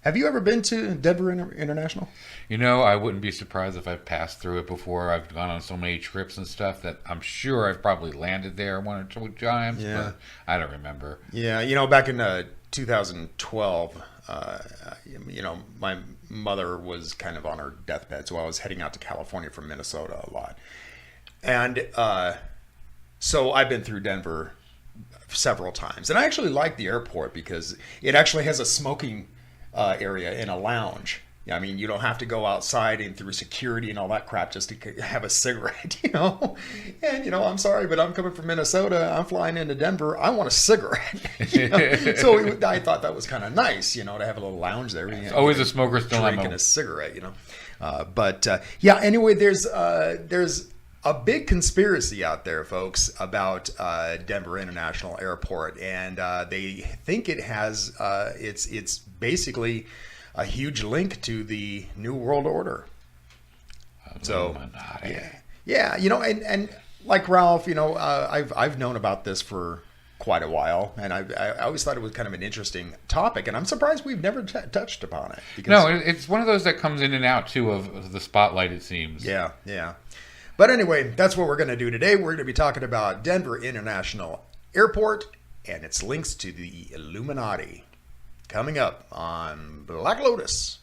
Have you ever been to Denver International? I wouldn't be surprised if I've passed through it before. I've gone on so many trips and stuff that I'm sure I've probably landed there one or two times, Yeah. but I don't remember. Yeah, back in 2012, my mother was kind of on her deathbed, so I was heading out to California from Minnesota a lot. And so I've been through Denver several times. And I actually like the airport because it actually has a smoking area in a lounge. Yeah, I mean, you don't have to go outside and through security and all that crap just to have a cigarette. And, I'm sorry, but I'm coming from Minnesota. I'm flying into Denver. I want a cigarette. So I thought that was kind of nice, to have a little lounge there. Always a smoker still drinking a cigarette. Yeah, anyway, there's a big conspiracy out there, folks, about Denver International Airport, and they think it has it's basically a huge link to the New World Order. So yeah, and like Ralph, I've known about this for quite a while, and I always thought it was kind of an interesting topic, and I'm surprised we've never touched upon it. Because no, it's one of those that comes in and out too of the spotlight, it seems. Yeah. But anyway, that's what we're going to do today. We're going to be talking about Denver International Airport and its links to the Illuminati. Coming up on Black Lotus.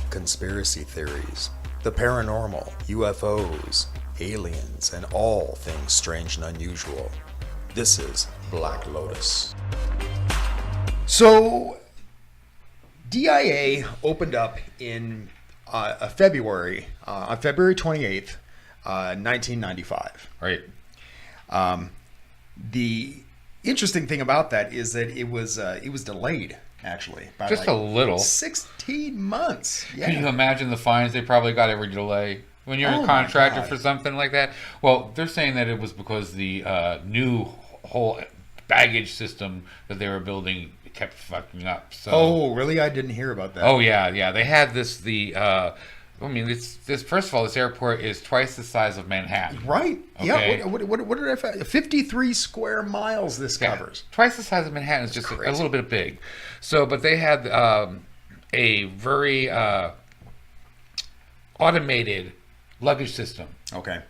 Conspiracy theories, the paranormal, UFOs, aliens, and all things strange and unusual. This is Black Lotus. So, DIA opened up in February 28th, 1995. Right. The interesting thing about that is that it was delayed, actually, by just a little. 16 months. Yeah. Can you imagine the fines they probably got every delay? When you're a contractor for something like that? Well, they're saying that it was because the new whole baggage system that they were building kept fucking up. So. Oh, really? I didn't hear about that. Oh, yeah. They had this, first of all, this airport is twice the size of Manhattan. Right. Okay. Yeah. What did I find? 53 square miles this covers. Twice the size of Manhattan is just a little bit big. So, but they had a very automated luggage system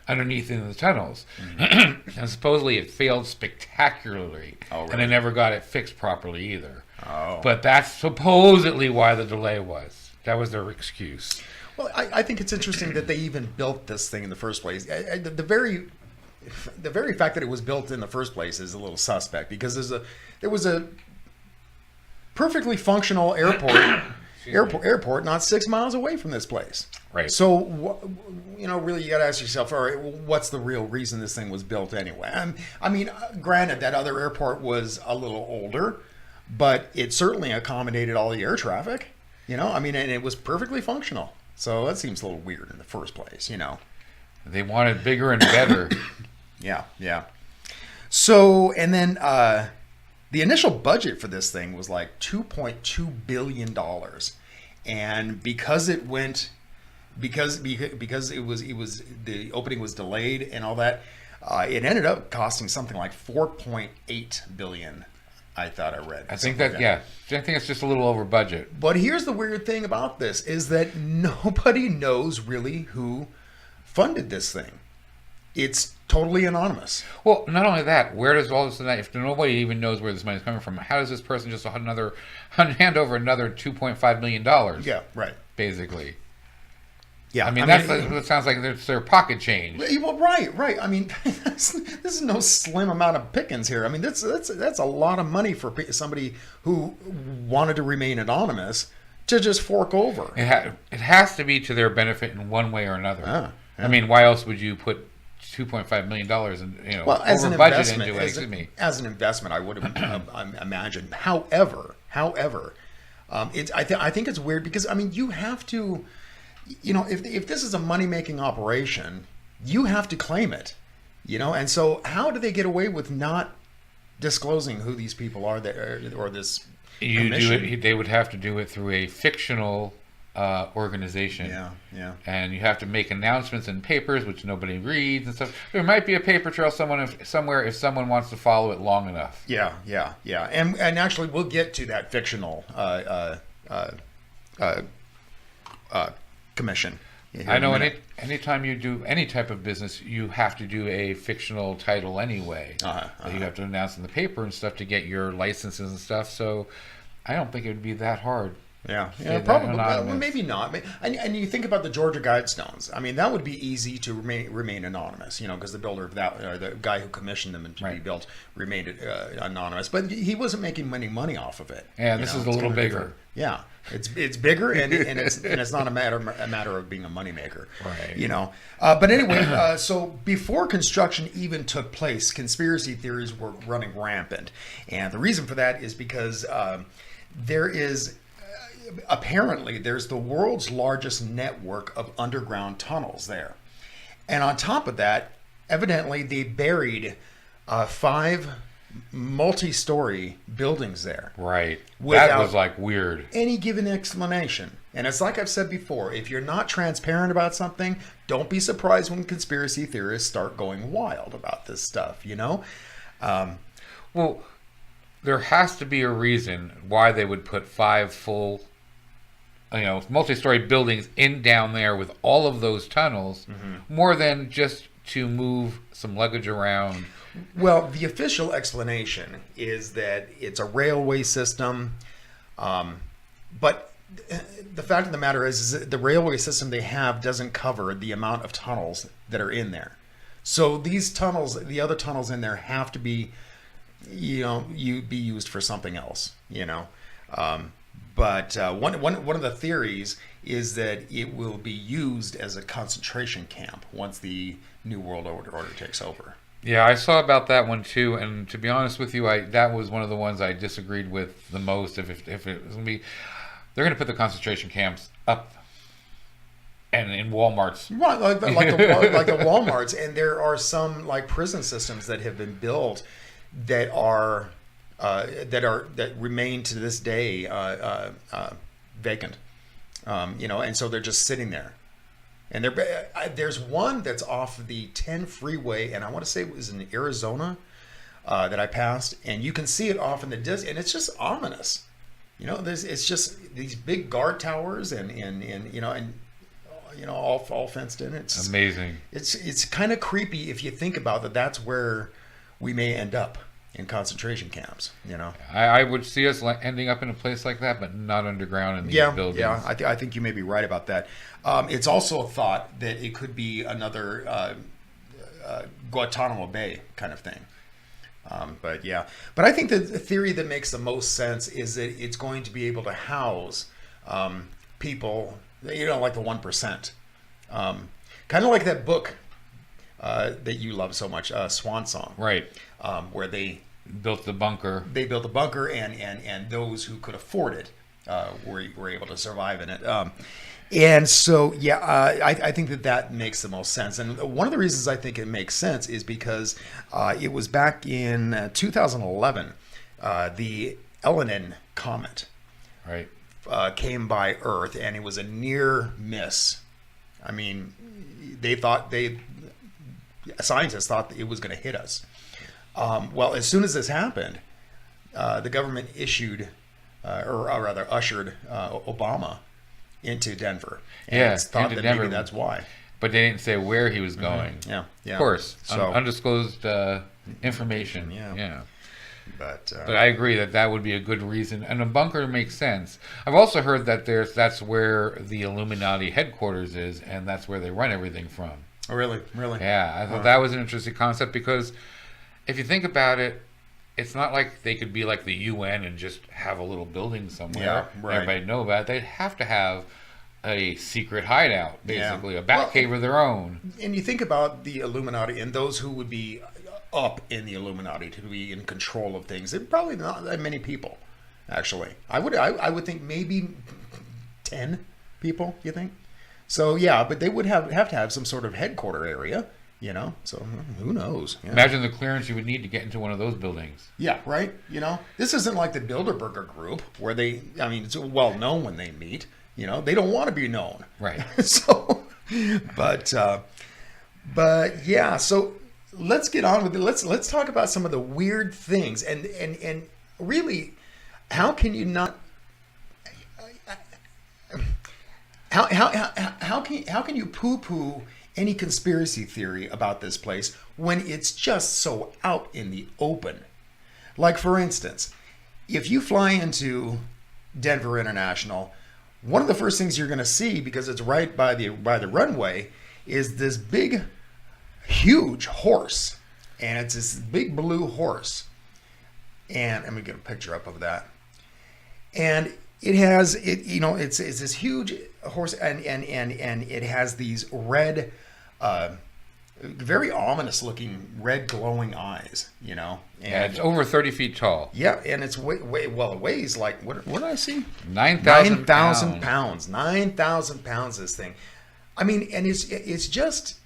underneath in the tunnels. Mm-hmm. And supposedly it failed spectacularly. Oh, really? And they never got it fixed properly either. Oh. But that's supposedly why the delay was. That was their excuse. Well, I think it's interesting that they even built this thing in the first place. The very fact that it was built in the first place is a little suspect, because there was a perfectly functional airport not 6 miles away from this place. Right. So, really, you got to ask yourself, all right, what's the real reason this thing was built anyway? I mean, granted, that other airport was a little older, but it certainly accommodated all the air traffic. And it was perfectly functional. So that seems a little weird in the first place. They wanted bigger and better. Yeah. So, and then the initial budget for this thing was like $2.2 billion. And because it went, because it was the opening was delayed and all that, it ended up costing something like $4.8 billion. I thought I read. I think it's just a little over budget. But here's the weird thing about this is that nobody knows really who funded this thing. It's totally anonymous. Well, not only that, where does all this, if nobody even knows where this money is coming from, how does this person just hand over another $2.5 million? Yeah, right. Basically. Yeah, that sounds like it's their pocket change. Well, right. I mean, this is no slim amount of pickings here. I mean, that's a lot of money for somebody who wanted to remain anonymous to just fork over. It has to be to their benefit in one way or another. Yeah. I mean, why else would you put $2.5 million in, as over an budget investment, into it? As an investment, I would have imagined. However, I think it's weird because you have to. If this is a money-making operation, you have to claim it, and so how do they get away with not disclosing who these people are or this commission? They would have to do it through a fictional organization. Yeah, yeah. And you have to make announcements in papers, which nobody reads and stuff. There might be a paper trail somewhere if someone wants to follow it long enough. Yeah, yeah, yeah. And actually, we'll get to that fictional commission. I know anytime you do any type of business, you have to do a fictional title anyway. That you have to announce in the paper and stuff to get your licenses and stuff. So I don't think it would be that hard. Yeah, probably. Well, maybe not. And you think about the Georgia Guidestones. I mean, that would be easy to remain anonymous, because the builder of that, or the guy who commissioned them to be built, remained anonymous. But he wasn't making any money off of it. Yeah, this is a little bigger. Different. Yeah, it's bigger, and it's not a matter of being a moneymaker. Right. But anyway, so before construction even took place, conspiracy theories were running rampant, and the reason for that is because apparently there's the world's largest network of underground tunnels there. And on top of that, evidently they buried 5 multi-story buildings there. Right. That was like weird. Any given explanation. And it's like I've said before, if you're not transparent about something, don't be surprised when conspiracy theorists start going wild about this stuff, Well, there has to be a reason why they would put 5 full multi-story buildings down there with all of those tunnels, more than just to move some luggage around. Well, the official explanation is that it's a railway system, but the fact of the matter is that the railway system they have doesn't cover the amount of tunnels that are in there. So these tunnels, the other tunnels in there, have to be, be used for something else. But one of the theories is that it will be used as a concentration camp once the New World Order takes over. Yeah, I saw about that one too, and to be honest with you, that was one of the ones I disagreed with the most. If it was going to be, they're going to put the concentration camps up and in Walmarts, right? Like the Walmarts, and there are some like prison systems that have been built that remain to this day vacant, and so they're just sitting there. And there's one that's off the 10 freeway, and I want to say it was in Arizona that I passed, and you can see it off in the distance, and it's just ominous. It's just these big guard towers, and all fenced in. It's amazing. It's kind of creepy if you think about that. That's where we may end up. In concentration camps, I would see us ending up in a place like that, but not underground in these buildings. Yeah, I think you may be right about that. It's also thought that it could be another Guantanamo Bay kind of thing. But I think the theory that makes the most sense is that it's going to be able to house people, like the 1%. Kind of like that book that you love so much, Swan Song. Right. Where they built the bunker. They built the bunker, and those who could afford it were able to survive in it. And so, I think that makes the most sense. And one of the reasons I think it makes sense is because it was back in 2011, the Elenin comet came by Earth, and it was a near miss. I mean, scientists thought that it was going to hit us. Well, as soon as this happened, the government ushered Obama into Denver. And it's thought that maybe that's why. But they didn't say where he was going. Yeah. Of course. So, undisclosed information. Yeah. But I agree that would be a good reason. And a bunker makes sense. I've also heard that that's where the Illuminati headquarters is, and that's where they run everything from. Oh, really? Yeah, I thought that was an interesting concept because if you think about it, it's not like they could be like the UN and just have a little building somewhere. Yeah, right. Everybody know about it. They'd have to have a secret hideout, basically, a bat cave of their own. And you think about the Illuminati and those who would be up in the Illuminati to be in control of things. They're probably not that many people, actually. I would think maybe 10 people. You think? So but they would have to have some sort of headquarter area. So who knows? Yeah. Imagine the clearance you would need to get into one of those buildings. Yeah, right. This isn't like the Bilderberger group where it's well known when they meet. They don't want to be known. Right. So, but yeah. So let's get on with it. Let's talk about some of the weird things, and really, how can you not? How can you poo-poo any conspiracy theory about this place when it's just so out in the open? Like, for instance, if you fly into Denver International, one of the first things you're going to see, because it's right by the runway, is this big, huge horse, and it's this big blue horse. And let me get a picture up of that. And it has it's this huge horse, and it has these red, very ominous looking red glowing eyes, And Yeah, it's over 30 feet tall. Yeah, and it's it weighs like what did I see? 9,000 pounds. 9,000 pounds. This thing. I mean, and it's just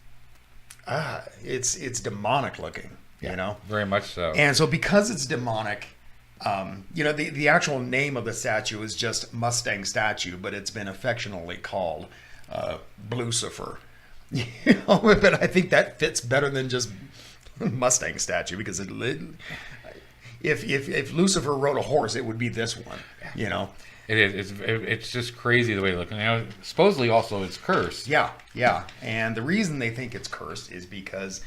it's demonic looking. Very much so. And so because it's demonic. The actual name of the statue is just Mustang statue, but it's been affectionately called Blucifer. But I think that fits better than just Mustang statue, because if Lucifer rode a horse, it would be this one. It is. It's just crazy the way it looks. Supposedly also it's cursed. Yeah. And the reason they think it's cursed is because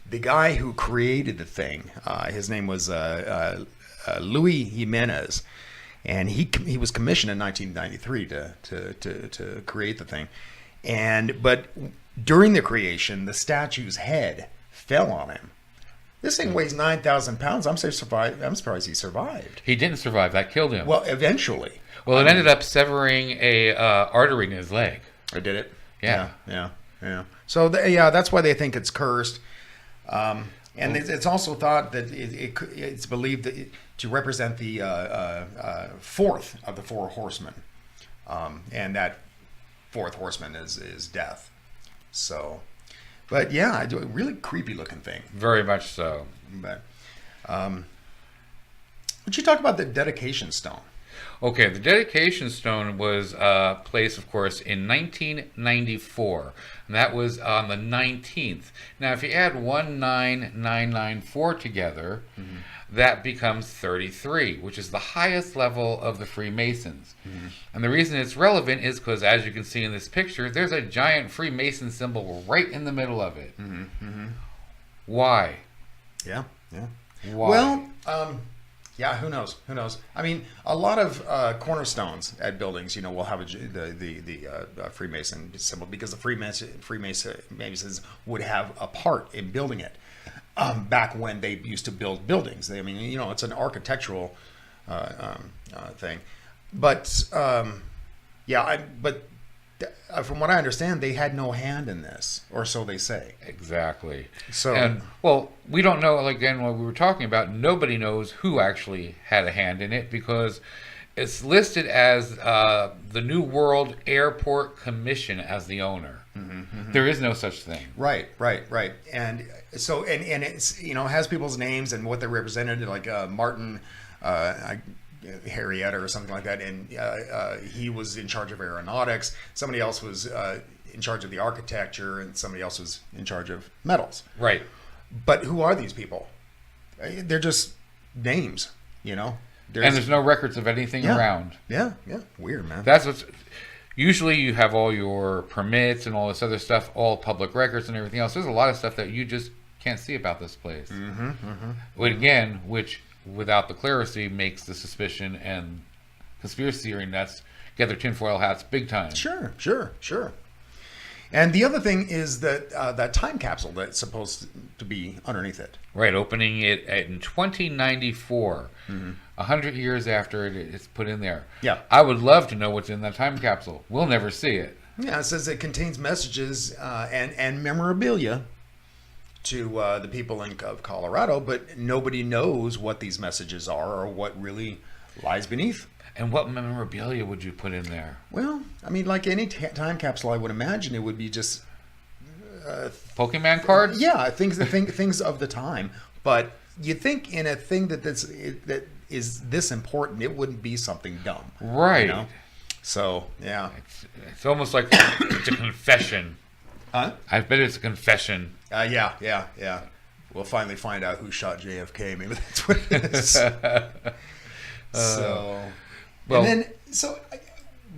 the guy who created the thing, his name was Louis Jimenez, and he was commissioned in 1993 to create the thing, but during the creation, the statue's head fell on him. This thing weighs 9,000 pounds. I'm surprised he survived. He didn't survive. That killed him. Well, eventually. Well, it ended up severing a artery in his leg. Or did it? Yeah. So that's why they think it's cursed. And it's also thought that it's believed that to represent the fourth of the four horsemen, and that fourth horseman is death. So, but yeah, a really creepy looking thing. Very much so. But would you talk about the dedication stone? Okay, the dedication stone was placed, of course, in 1994, and that was on the 19th. Now, if you add 19994 together, that becomes 33, which is the highest level of the Freemasons. And the reason it's relevant is because, as you can see in this picture, there's a giant Freemason symbol right in the middle of it. Why? Yeah. Why? Well, yeah, who knows? I mean, a lot of cornerstones at buildings, will have the Freemason symbol, because the Freemasons would have a part in building it back when they used to build buildings. It's an architectural thing, but from what I understand, they had no hand in this, or so they say. Exactly. So, and we don't know. Again, what we were talking about, nobody knows who actually had a hand in it, because it's listed as the New World Airport Commission as the owner. There is no such thing. Right. And so, and it's has people's names and what they represented, like Martin Harrietta or something like that, and he was in charge of aeronautics. Somebody else was in charge of the architecture, and somebody else was in charge of metals. Right. But who are these people? They're just names, and there's no records of anything around. Yeah. Weird, man. That's what's. Usually you have all your permits and all this other stuff, all public records and everything else. There's a lot of stuff that you just can't see about this place. Which without the clarity makes the suspicion and conspiracy theory nuts get their tinfoil hats big time. Sure. And the other thing is that that time capsule that's supposed to be underneath it. Right, opening it in 2094, 100 years after it's put in there. Yeah. I would love to know what's in that time capsule. We'll never see it. Yeah, it says it contains messages and memorabilia to the people of Colorado, but nobody knows what these messages are or what really lies beneath. And what memorabilia would you put in there? Well, like any time capsule, I would imagine it would be just Pokemon cards. Yeah, things of the time. But you think in a thing that is this important, it wouldn't be something dumb, right? So yeah, It's almost like it's a confession. huh? I bet it's a confession. Yeah. We'll finally find out who shot JFK. Maybe that's what it is. So, well- and then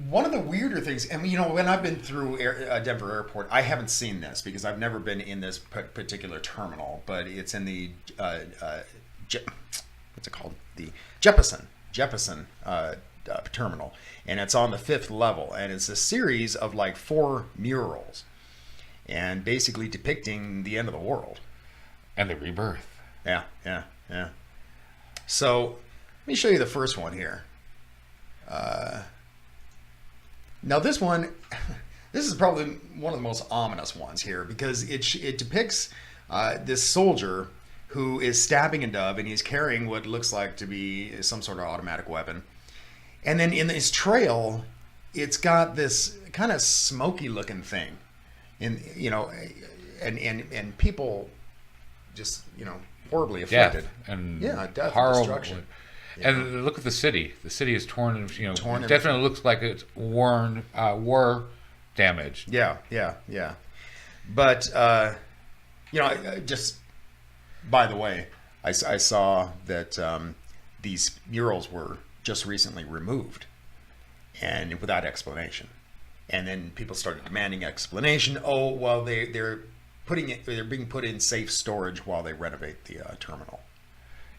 one of the weirder things, and when I've been through Denver Airport, I haven't seen this because I've never been in this particular terminal, but it's in the what's it called? The Jeppesen terminal, and it's on the 5th level, and it's a series of like 4 murals, and basically depicting the end of the world And the rebirth. Yeah. So let me show you the first one here. Now this one, this is probably one of the most ominous ones here because it depicts this soldier who is stabbing a dove, and he's carrying what looks like to be some sort of automatic weapon. And then in this trail, it's got this kind of smoky looking thing, and and people just horribly affected. Death and death, horrible. destruction. And look at the city. The city is torn. Torn It definitely looks like it's war damaged. Yeah. But just by the way, I saw that these murals were just recently removed, and without explanation. And then people started demanding explanation. Oh, well, they're being put in safe storage while they renovate the terminal.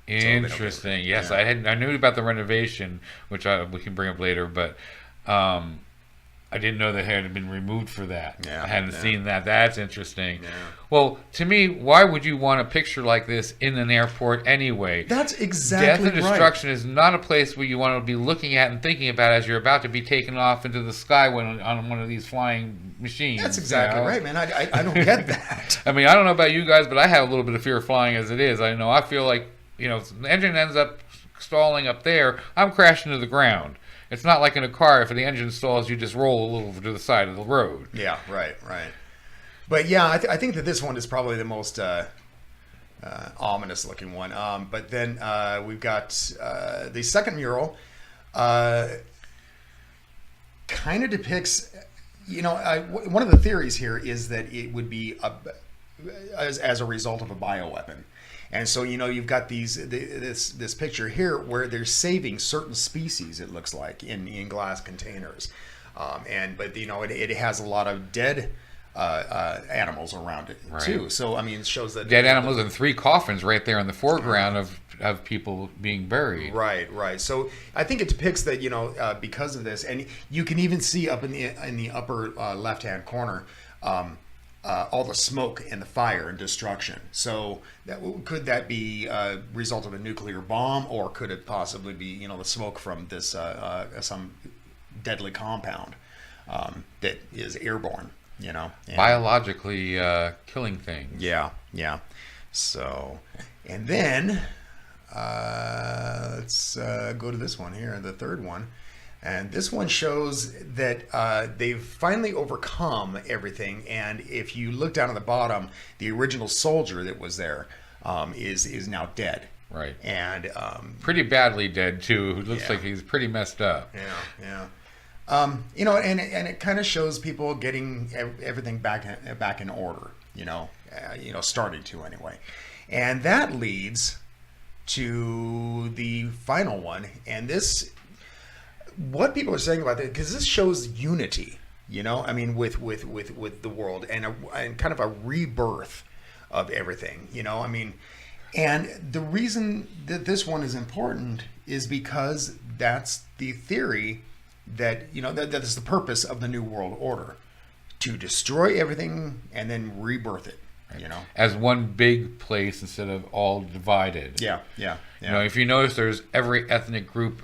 Interesting. Yes, Yeah. I knew about the renovation, which we can bring up later, but I didn't know that it had been removed for that. Yeah, I hadn't yeah. seen that. That's interesting. Yeah. Well, to me, why would you want a picture like this in an airport anyway? That's exactly Death and right. destruction is not a place where you want to be looking at and thinking about as you're about to be taken off into the sky on one of these flying machines. That's exactly right, man. I don't get that. I mean, I don't know about you guys, but I have a little bit of fear of flying as it is. I feel like, if the engine ends up stalling up there, I'm crashing to the ground. It's not like in a car, if the engine stalls, you just roll a little to the side of the road. Yeah, right. But yeah, I think that this one is probably the most ominous looking one. But then we've got the second mural. Kind of depicts, one of the theories here is that it would be as a result of a bioweapon. And so you've got this picture here where they're saving certain species. It looks like in glass containers, but it has a lot of dead animals around it too. So it shows that dead animals and 3 coffins right there in the foreground of people being buried. Right. So I think it depicts that because of this, and you can even see up in the upper left hand corner. All the smoke and the fire and destruction. So could that be a result of a nuclear bomb, or could it possibly be the smoke from this some deadly compound that is airborne? And, Biologically killing things. Yeah. So, and then let's go to this one here, the third one. And this one shows that they've finally overcome everything. And if you look down at the bottom, the original soldier that was there is now dead. Right. And pretty badly dead too. Who looks like he's pretty messed up. Yeah. And it kind of shows people getting everything back in order. Starting to anyway. And that leads to the final one. And this. What people are saying about that, because this shows unity, with the world and kind of a rebirth of everything, and the reason that this one is important is because that's the theory that that is the purpose of the New World Order, to destroy everything and then rebirth it, as one big place instead of all divided. Yeah. If you notice, there's every ethnic group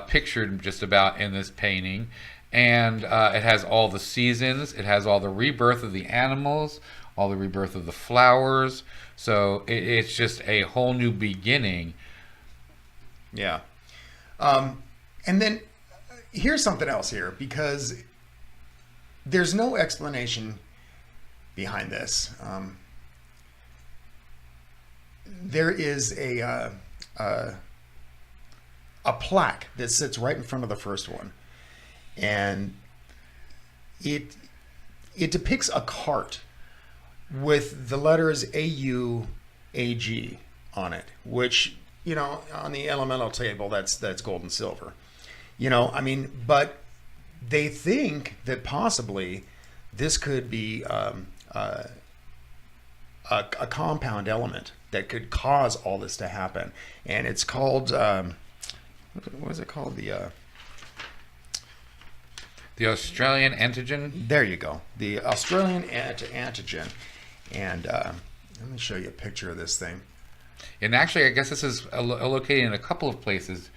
pictured just about in this painting, and it has all the seasons, it has all the rebirth of the animals, all the rebirth of the flowers, so it's just a whole new beginning. Yeah. And then here's something else here, because there's no explanation behind this. There is a plaque that sits right in front of the first one, and it depicts a cart with the letters AUAG on it, which, you know, on the elemental table, that's gold and silver. You know, I mean, but they think that possibly this could be a compound element that could cause all this to happen. And it's called, what is it called? The Australian antigen? There you go. The Australian antigen. And let me show you a picture of this thing. And actually, I guess this is located in a couple of places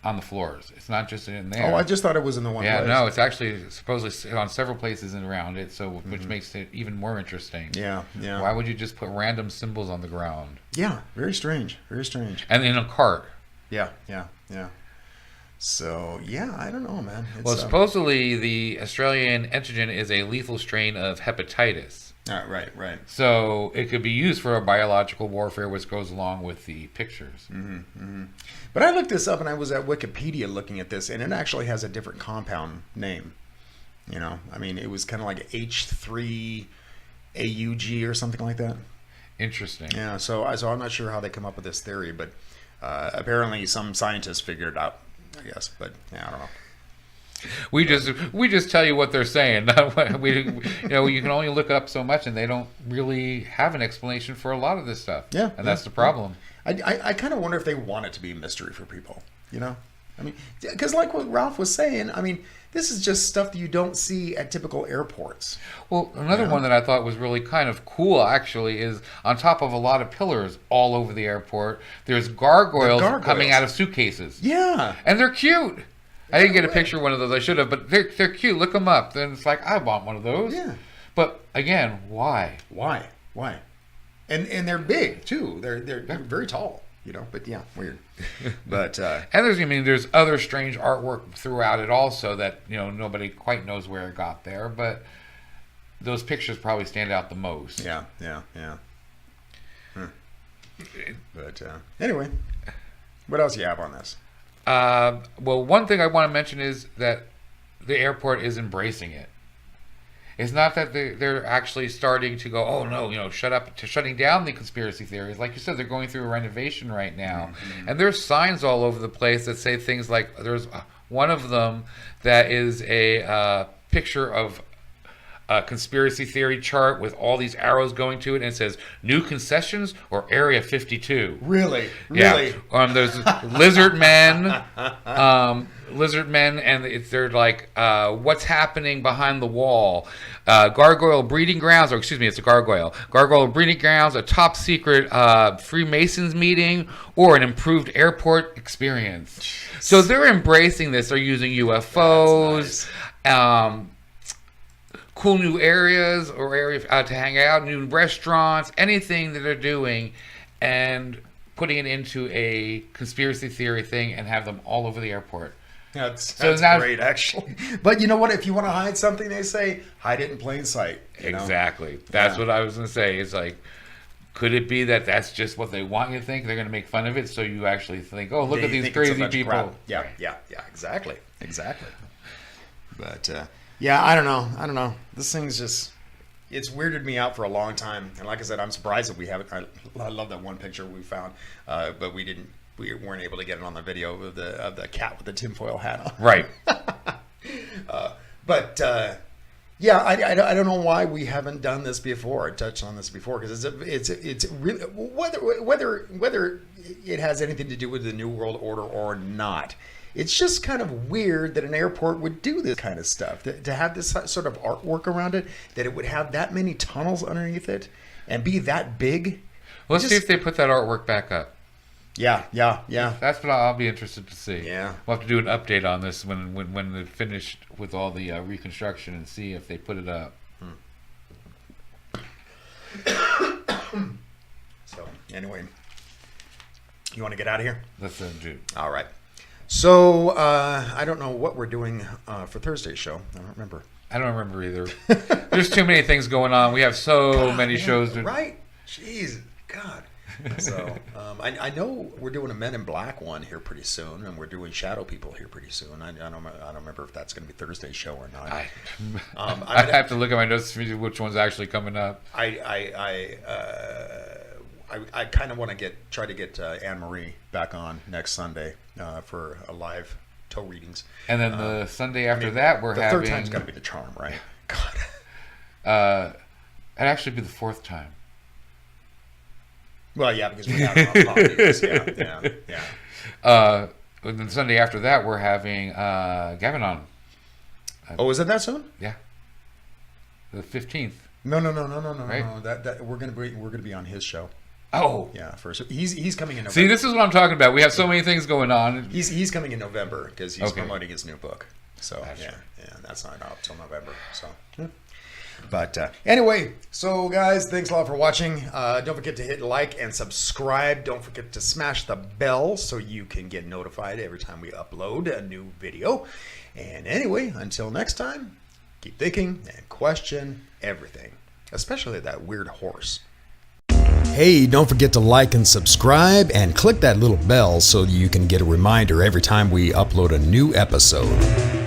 on the floors. It's not just in there. Oh, I just thought it was in the one place. Yeah, no, it's actually supposedly on several places around it, so which makes it even more interesting. Yeah, yeah. Why would you just put random symbols on the ground? Yeah, very strange. Very strange. And in a cart. Yeah, yeah, yeah. So, yeah, I don't know, man. Well, supposedly the Australian antigen is a lethal strain of hepatitis. Right, right. So it could be used for a biological warfare, which goes along with the pictures. Mm-hmm, mm-hmm. But I looked this up, and I was at Wikipedia looking at this, and it actually has a different compound name. You know, I mean, it was kind of like H3AUG or something like that. Interesting. Yeah, so I'm not sure how they come up with this theory, but apparently some scientists figured it out, I guess. But yeah, I don't know. We just tell you what they're saying. You know, you can only look up so much, and they don't really have an explanation for a lot of this stuff. Yeah, and that's the problem. I kind of wonder if they want it to be a mystery for people. You know, I mean, because like what Ralph was saying, I mean, this is just stuff that you don't see at typical airports. Well, another one that I thought was really kind of cool, actually, is on top of a lot of pillars all over the airport, there's gargoyles coming out of suitcases. Yeah, and they're cute. I didn't get a picture of one of those. I should have, but they're cute. Look them up. Then it's like, I want one of those. Yeah. But again, why? Why? And they're big too. They're very tall. You know. But yeah, weird. But and there's other strange artwork throughout it also that, you know, nobody quite knows where it got there. But those pictures probably stand out the most. Yeah. But anyway, what else do you have on this? Well, one thing I want to mention is that the airport is embracing it. It's not that they're actually starting to go, oh no, you know, shutting down the conspiracy theories. Like you said, they're going through a renovation right now. Mm-hmm. And there's signs all over the place that say things like, there's one of them that is a picture of a conspiracy theory chart with all these arrows going to it, and it says new concessions or Area 52. Really? Yeah. There's lizard men, and they're like, what's happening behind the wall? Gargoyle breeding grounds, or excuse me, it's a gargoyle. Gargoyle breeding grounds, a top secret Freemasons meeting, or an improved airport experience. Jeez. So they're embracing this. They're using UFOs. That's nice. Cool new areas or areas to hang out, new restaurants, anything that they're doing, and putting it into a conspiracy theory thing and have them all over the airport. Yeah, that's great, actually. But you know what? If you want to hide something, they say, hide it in plain sight. Exactly. That's what I was going to say. It's like, could it be that that's just what they want you to think? They're going to make fun of it, so you actually think, oh, look at these crazy people. Yeah, exactly. But... yeah, I don't know. This thing's just, it's weirded me out for a long time. And like I said, I'm surprised that we haven't. I love that one picture we found, but we weren't able to get it on the video of the cat with the tinfoil hat on. Right. Yeah, I don't know why we haven't done this before, touched on this before, because it's really, whether it has anything to do with the New World Order or not. It's just kind of weird that an airport would do this kind of stuff, to have this sort of artwork around it, that it would have that many tunnels underneath it and be that big. Let's see if they put that artwork back up. Yeah. That's what I'll be interested to see. Yeah. We'll have to do an update on this when they're finished with all the reconstruction and see if they put it up. So, anyway, you want to get out of here? Let's do. All right. So, I don't know what we're doing for Thursday's show. I don't remember. I don't remember either. There's too many things going on. We have so many shows. Right? Jeez. God. So I know we're doing a Men in Black one here pretty soon, and we're doing Shadow People here pretty soon. I don't remember if that's going to be Thursday's show or not. I have to look at my notes to see which one's actually coming up. I kind of want to try to get Anne Marie back on next Sunday for a live toe readings. And then the Sunday after that, we're the having... third time's got to be the charm, right? God. It'd actually be the fourth time. Well, yeah, because we have copies. Yeah. And then Sunday after that, we're having Gavin on. Oh, is it that soon? Yeah. The 15th. No. Right? No. That we're gonna be on his show. Oh. Yeah, first he's coming in November. See, this is what I'm talking about. We have so many things going on. He's coming in November because he's promoting his new book. So That's true. that's not out till November. So. But anyway, so guys, thanks a lot for watching. Don't forget to hit like and subscribe. Don't forget to smash the bell so you can get notified every time we upload a new video. And anyway, until next time, keep thinking and question everything, especially that weird horse. Hey, don't forget to like and subscribe and click that little bell so you can get a reminder every time we upload a new episode.